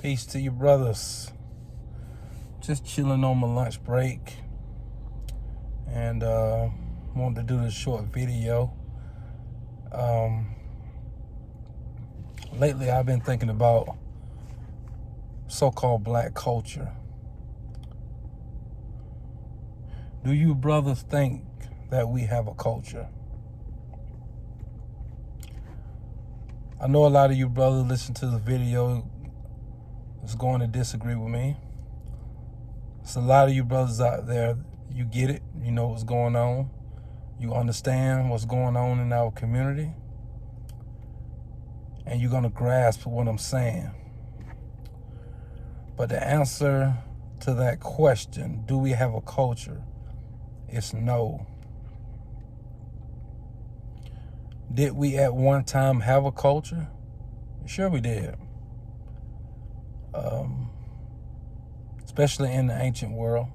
Peace to you, brothers. Just chilling on my lunch break, and wanted to do this short video. Lately, I've been thinking about so-called black culture. Do you brothers think that we have a culture? I know a lot of you brothers listen to the video is going to disagree with me. So a lot of you brothers out there, you get it, you know what's going on, you understand what's going on in our community, and you're gonna grasp what I'm saying. But the answer to that question, do we have a culture, is no. Did we at one time have a culture? Sure we did. Especially in the ancient world.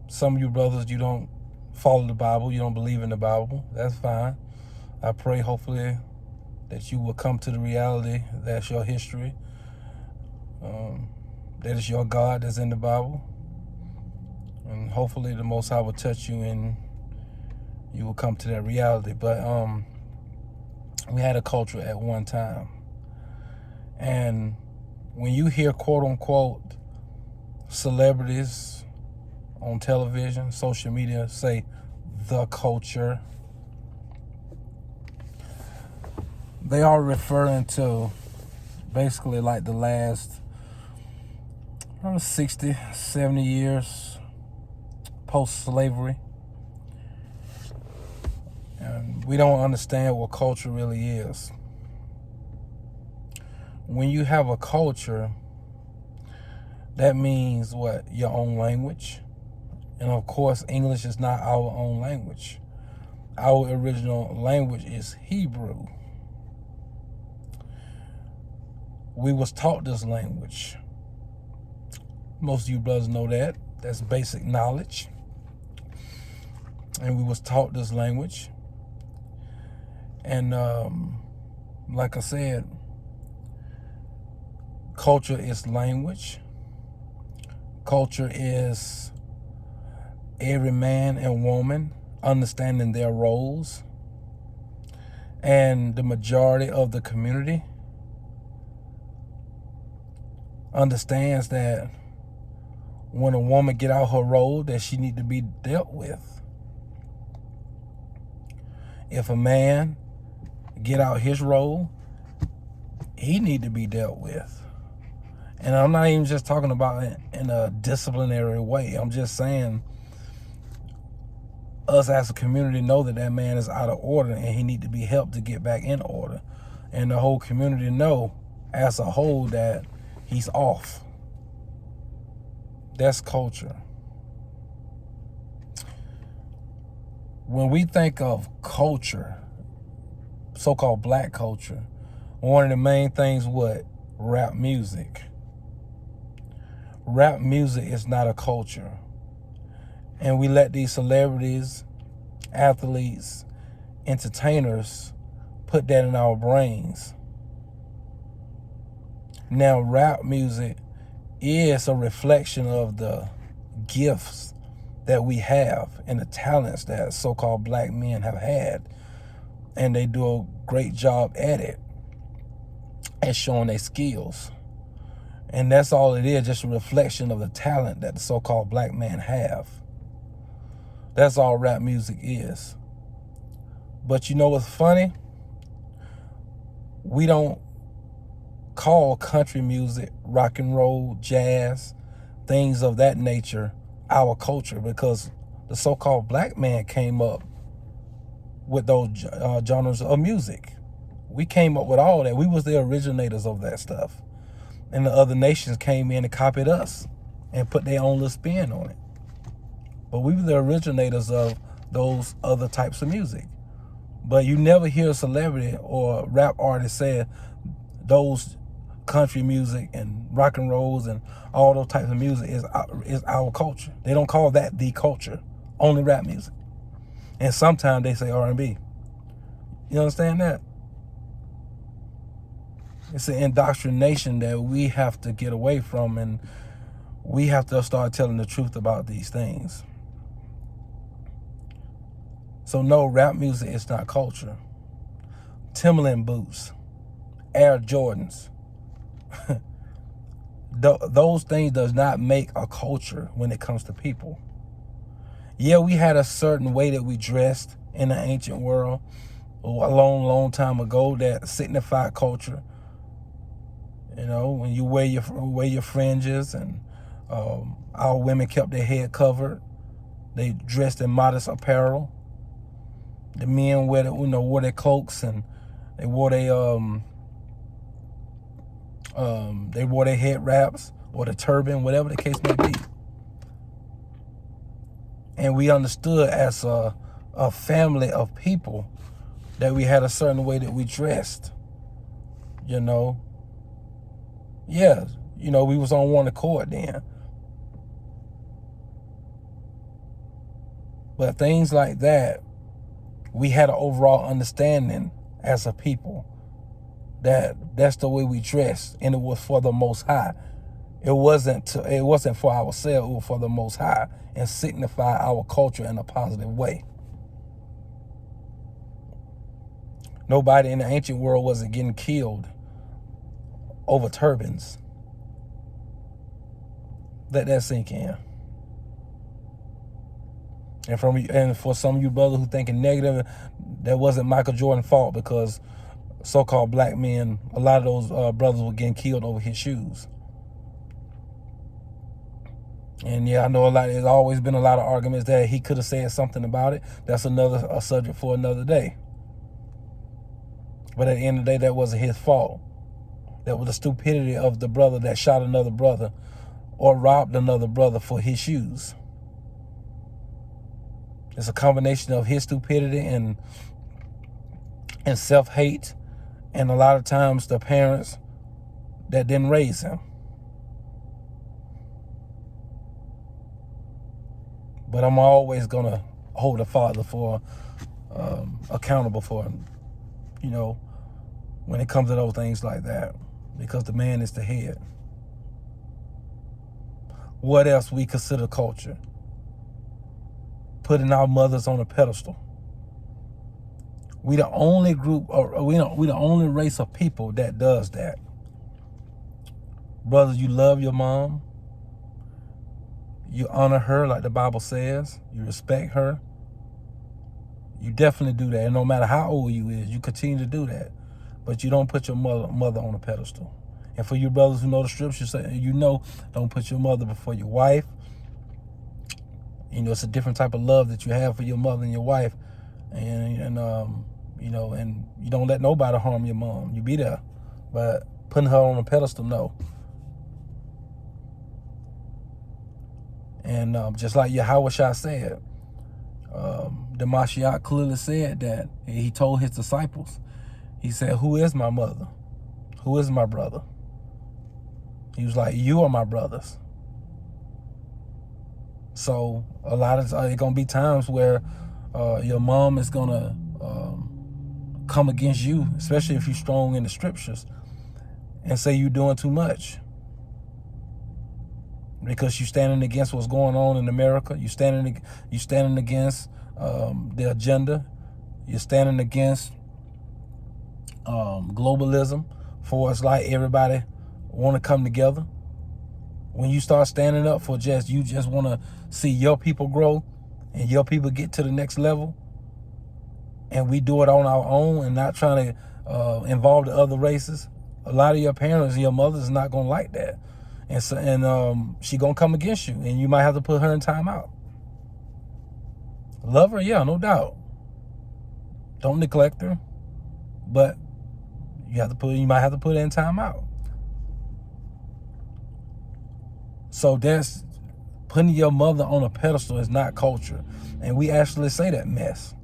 Some of you brothers, you don't follow the Bible, you don't believe in the Bible. That's fine. I pray hopefully that you will come to the reality that's your history. That is your God that's in the Bible. And hopefully the Most High will touch you and you will come to that reality. But we had a culture at one time. And when you hear quote unquote celebrities on television, social media say the culture, they are referring to basically like the last 60, 70 years post-slavery. And we don't understand what culture really is. When you have a culture, that means what? Your own language. And of course, English is not our own language. Our original language is Hebrew. We was taught this language. Most of you brothers know that. That's basic knowledge. And we was taught this language. And like I said, culture is language. Culture is every man and woman understanding their roles. And the majority of the community understands that when a woman get out her role, that she need to be dealt with. If a man get out his role, he need to be dealt with. And I'm not even just talking about it in a disciplinary way. I'm just saying us as a community know that that man is out of order and he need to be helped to get back in order. And the whole community know as a whole that he's off. That's culture. When we think of culture, so-called black culture, one of the main things, what? Rap music. Rap music is not a culture. And we let these celebrities, athletes, entertainers put that in our brains. Now, rap music is a reflection of the gifts that we have and the talents that so-called black men have had. And they do a great job at it and showing their skills. And that's all it is, just a reflection of the talent that the so-called black men have. That's all rap music is. But you know what's funny? We don't call country music, rock and roll, jazz, things of that nature our culture, because the so-called black man came up with those genres of music. We came up with all that. We was the originators of that stuff. And the other nations came in and copied us and put their own little spin on it. But we were the originators of those other types of music. But you never hear a celebrity or rap artist say those country music and rock and rolls and all those types of music is our culture. They don't call that the culture, only rap music. And sometimes they say R&B. You understand that? It's an indoctrination that we have to get away from, and we have to start telling the truth about these things. So no, rap music is not culture. Timberland boots, Air Jordans, those things does not make a culture when it comes to people. Yeah, we had a certain way that we dressed in the ancient world a long time ago that signified culture. You know, when you wear your fringes, and our women kept their head covered. They dressed in modest apparel. The men wore their cloaks, and they wore their head wraps or the turban, whatever the case may be. And we understood as a family of people that we had a certain way that we dressed. You know, yeah, we was on one accord then. But things like that, we had an overall understanding as a people that that's the way we dressed, and it was for the Most High. It wasn't for ourselves, it was for the Most High, and signify our culture in a positive way. Nobody in the ancient world wasn't getting killed over turbans. Let that sink in. And for some of you brothers who thinking negative, that wasn't Michael Jordan's fault, because so-called black men, a lot of those brothers were getting killed over his shoes. And yeah, I know there's always been a lot of arguments that he could have said something about it. That's a subject for another day. But at the end of the day, that wasn't his fault. That was the stupidity of the brother that shot another brother or robbed another brother for his shoes. It's a combination of his stupidity and self-hate, and a lot of times the parents that didn't raise him. But I'm always gonna hold the father for accountable for him, when it comes to those things like that, because the man is the head. What else we consider culture? Putting our mothers on a pedestal. We the only group, or we the only race of people that does that. Brothers, you love your mom. You honor her like the Bible says. You respect her. You definitely do that. And no matter how old you is, you continue to do that. But you don't put your mother on a pedestal. And for you brothers who know the scriptures, don't put your mother before your wife. It's a different type of love that you have for your mother and your wife. And you don't let nobody harm your mom. You be there. But putting her on a pedestal, no. And just like Yahushua said, the Mashiach clearly said that. He told his disciples, he said, who is my mother? Who is my brother? He was like, you are my brothers. So a lot of it's going to be times where your mom is going to come against you, especially if you're strong in the scriptures, and say you're doing too much. Because you're standing against what's going on in America. You're standing against the agenda. You're standing against globalism. For it's like everybody want to come together. When you start standing up for you just want to see your people grow and your people get to the next level, and we do it on our own and not trying to involve the other races, a lot of your parents and your mothers is not going to like that. And she going to come against you, and you might have to put her in timeout. Love her, yeah, no doubt. Don't neglect her, but you might have to put her in timeout. So that's putting your mother on a pedestal is not culture. And we actually say that mess.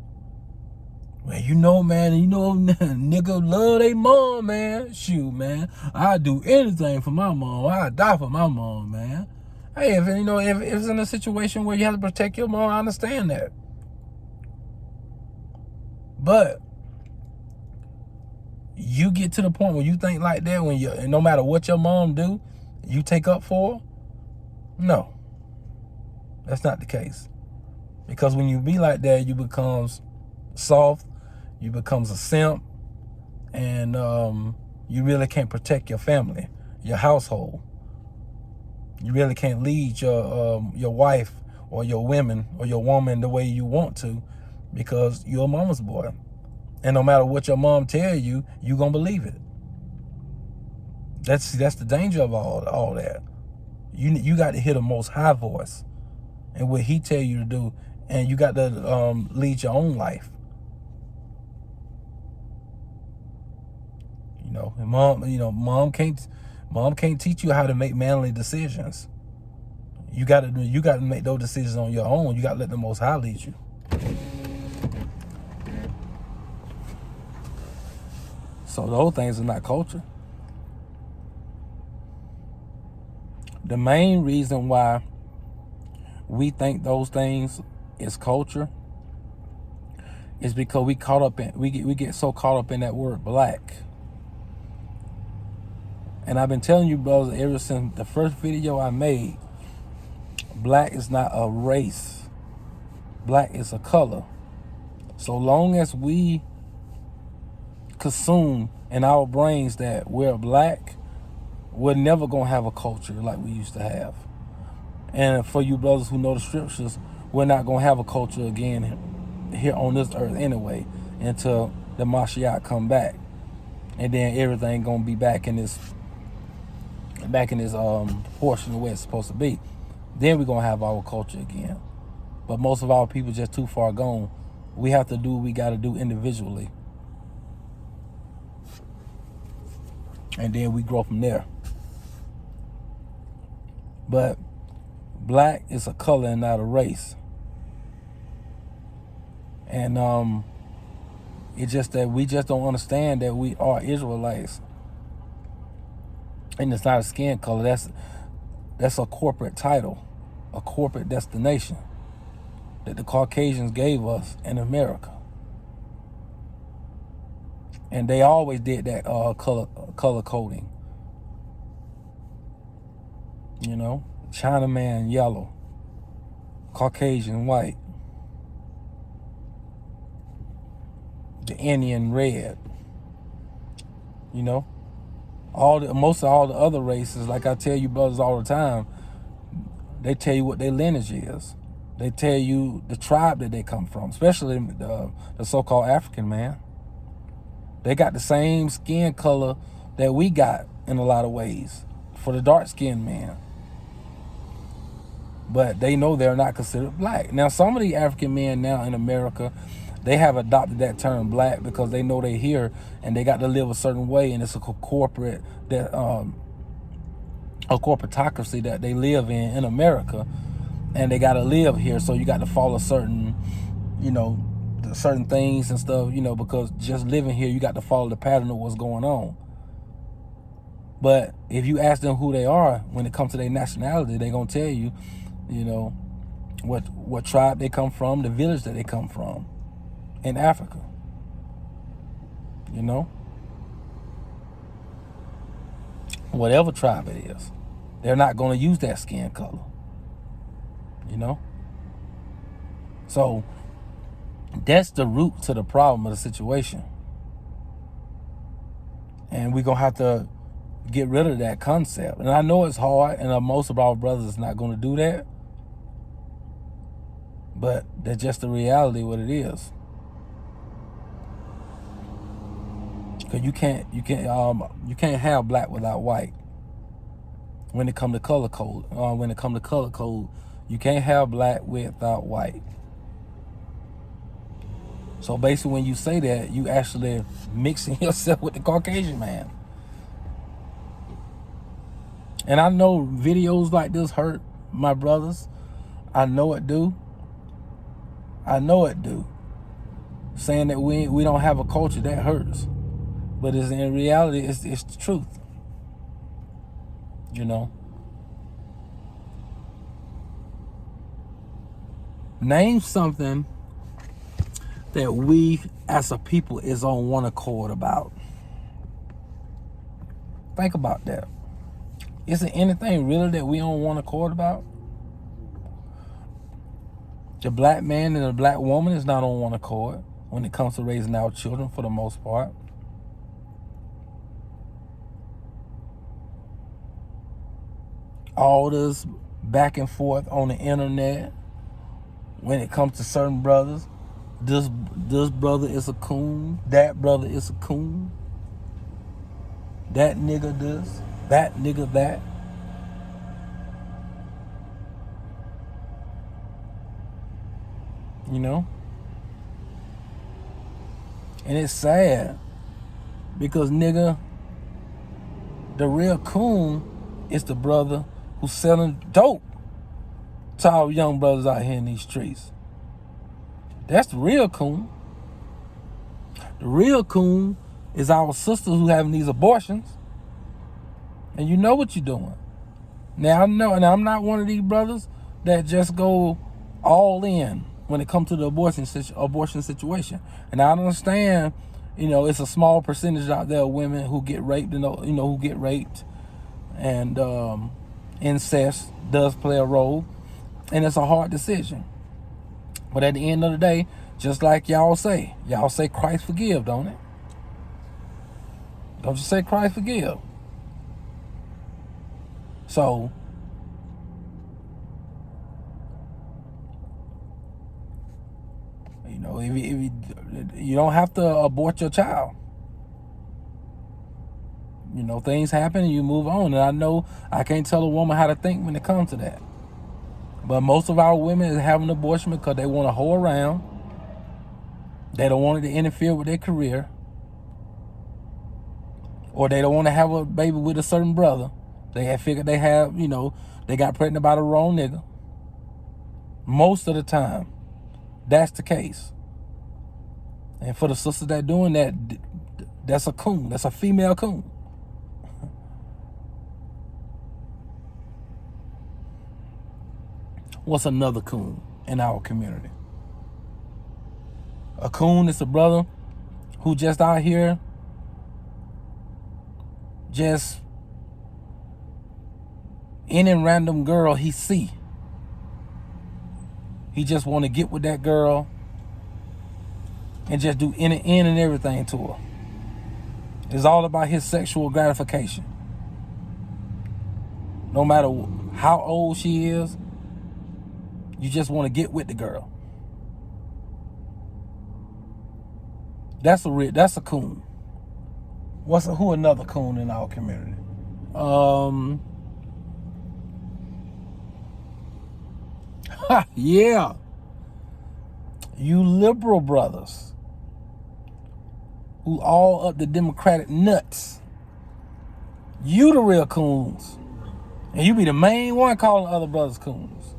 Well, man, nigga love they mom, man. Shoot, man, I'd do anything for my mom. I'd die for my mom, man. Hey, if it's in a situation where you have to protect your mom, I understand that. But You get to the point where you think like that, when you, no matter what your mom do, you take up for her? No, that's not the case. Because when you be like that, you becomes soft, you becomes a simp, and you really can't protect your family, your household. You really can't lead your wife or your women or your woman the way you want to, because you're a mama's boy. And no matter what your mom tell you, you gonna believe it. That's the danger of all that. You got to hear the Most High voice and what He tell you to do, and you got to lead your own life. You know, and mom can't teach you how to make manly decisions. You got to make those decisions on your own. You got to let the Most High lead you. So those things are not culture. The main reason why we think those things is culture is because we get so caught up in that word black. And I've been telling you, brothers, ever since the first video I made, black is not a race. Black is a color. So long as we consume in our brains that we're black, we're never going to have a culture like we used to have. And for you brothers who know the scriptures, we're not going to have a culture again here on this earth anyway, until the Mashiach come back. And then everything going to be back in this portion of where it's supposed to be. Then we're going to have our culture again. But most of our people just too far gone. We have to do what we got to do individually. And then we grow from there. But black is a color and not a race. And it's just that we just don't understand that we are Israelites. And it's not a skin color. That's a corporate title, a corporate destination that the Caucasians gave us in America. And they always did that color coding. You know, Chinaman yellow, Caucasian white, the Indian red. You know, most of all the other races, like I tell you brothers all the time, they tell you what their lineage is. They tell you the tribe that they come from, especially the so-called African man. They got the same skin color that we got in a lot of ways for the dark-skinned man. But they know they're not considered black. Now, some of the African men now in America, they have adopted that term black because they know they're here and they got to live a certain way, and it's a corporatocracy that they live in America, and they got to live here. So you got to follow certain things and stuff, because just living here, you got to follow the pattern of what's going on. But if you ask them who they are when it comes to their nationality, they're going to tell you, what tribe they come from, the village that they come from in Africa. Whatever tribe it is, they're not going to use that skin color. So that's the root to the problem of the situation. And we're going to have to get rid of that concept. And I know it's hard, and most of our brothers is not going to do that. But that's just the reality of what it is. Because you can't have black without white. When it comes to color code, you can't have black without white. So basically, when you say that, you actually mixing yourself with the Caucasian man. And I know videos like this hurt my brothers. I know it do. Saying that we don't have a culture, that hurts. But in reality, it's the truth. Name something that we as a people is on one accord about. Think about that. Is there anything really that we don't want to accord about? The black man and the black woman is not on one accord when it comes to raising our children for the most part. All this back and forth on the internet when it comes to certain brothers. This brother is a coon. That brother is a coon. That nigga this. That nigga that. You know? And it's sad because, nigga, the real coon is the brother who's selling dope to our young brothers out here in these streets. That's the real coon. The real coon is our sisters who having these abortions. And you know what you're doing. Now, I know, and I'm not one of these brothers that just go all in when it comes to the abortion situation. And I understand, it's a small percentage out there of women who get raped, who get raped. And incest does play a role. And it's a hard decision. But at the end of the day, just like y'all say Christ forgive, don't it? Don't you say Christ forgive? So, if you don't have to abort your child. Things happen and you move on. And I know I can't tell a woman how to think when it comes to that. But most of our women is having an abortion because they want to hoe around. They don't want it to interfere with their career. Or they don't want to have a baby with a certain brother. They have figured they got pregnant by the wrong nigga. Most of the time, that's the case. And for the sisters that doing that, that's a coon. That's a female coon. What's another coon in our community? A coon is a brother who just out here just any random girl he see. He just want to get with that girl and just do any and everything to her. It's all about his sexual gratification. No matter how old she is, you just want to get with the girl. That's a coon. Who another coon in our community? Yeah. You liberal brothers who all up the Democratic nuts. You the real coons. And you be the main one calling other brothers coons.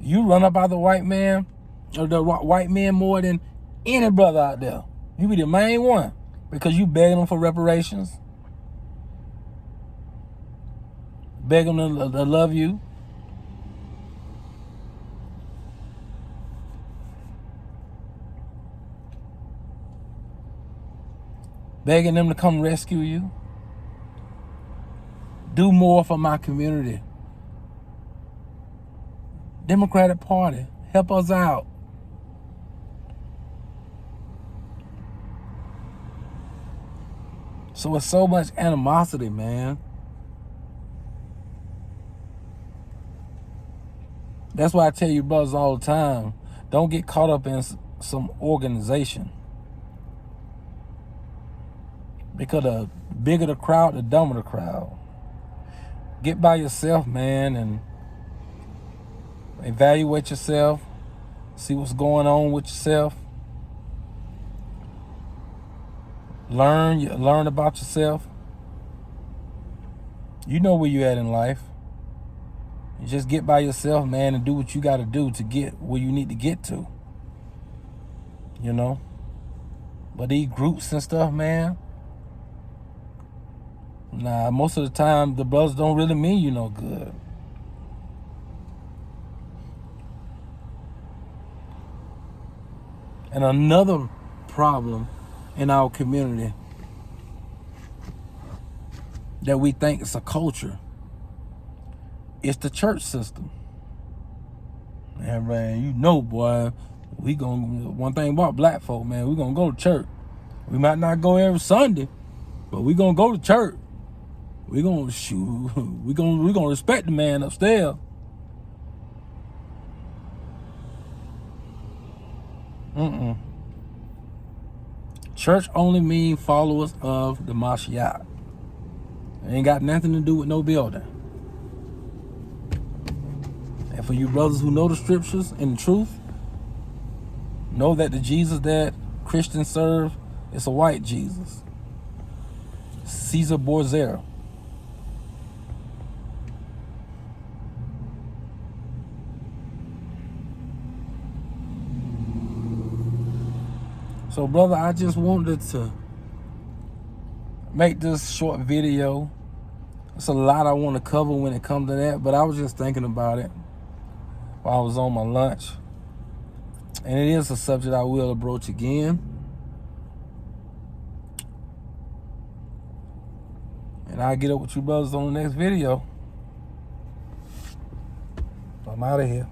You run up out the white man, or the white men more than any brother out there. You be the main one because you begging them for reparations. Begging them to love you. Begging them to come rescue you. Do more for my community. Democratic Party, help us out. So it's so much animosity, man. That's why I tell you brothers all the time, don't get caught up in some organization. Because the bigger the crowd, the dumber the crowd. Get by yourself, man, and evaluate yourself. See what's going on with yourself. Learn about yourself. You know where you're at in life. You just get by yourself, man, and do what you got to do to get where you need to get to. But these groups and stuff, man, nah, most of the time, the brothers don't really mean you no good. And another problem in our community that we think is a culture. It's the church system. And man, you know, boy, one thing about black folk, man, we gonna go to church. We might not go every Sunday, but we gonna go to church. We gonna shoot. We gonna respect the man upstairs. Church only mean followers of the Mashiach. It ain't got nothing to do with no building. And for you brothers who know the scriptures and the truth, know that the Jesus that Christians serve is a white Jesus. Caesar Borgia. So, brother, I just wanted to make this short video. It's a lot I want to cover when it comes to that, but I was just thinking about it while I was on my lunch. And it is a subject I will broach again. And I'll get up with you brothers on the next video. I'm out of here.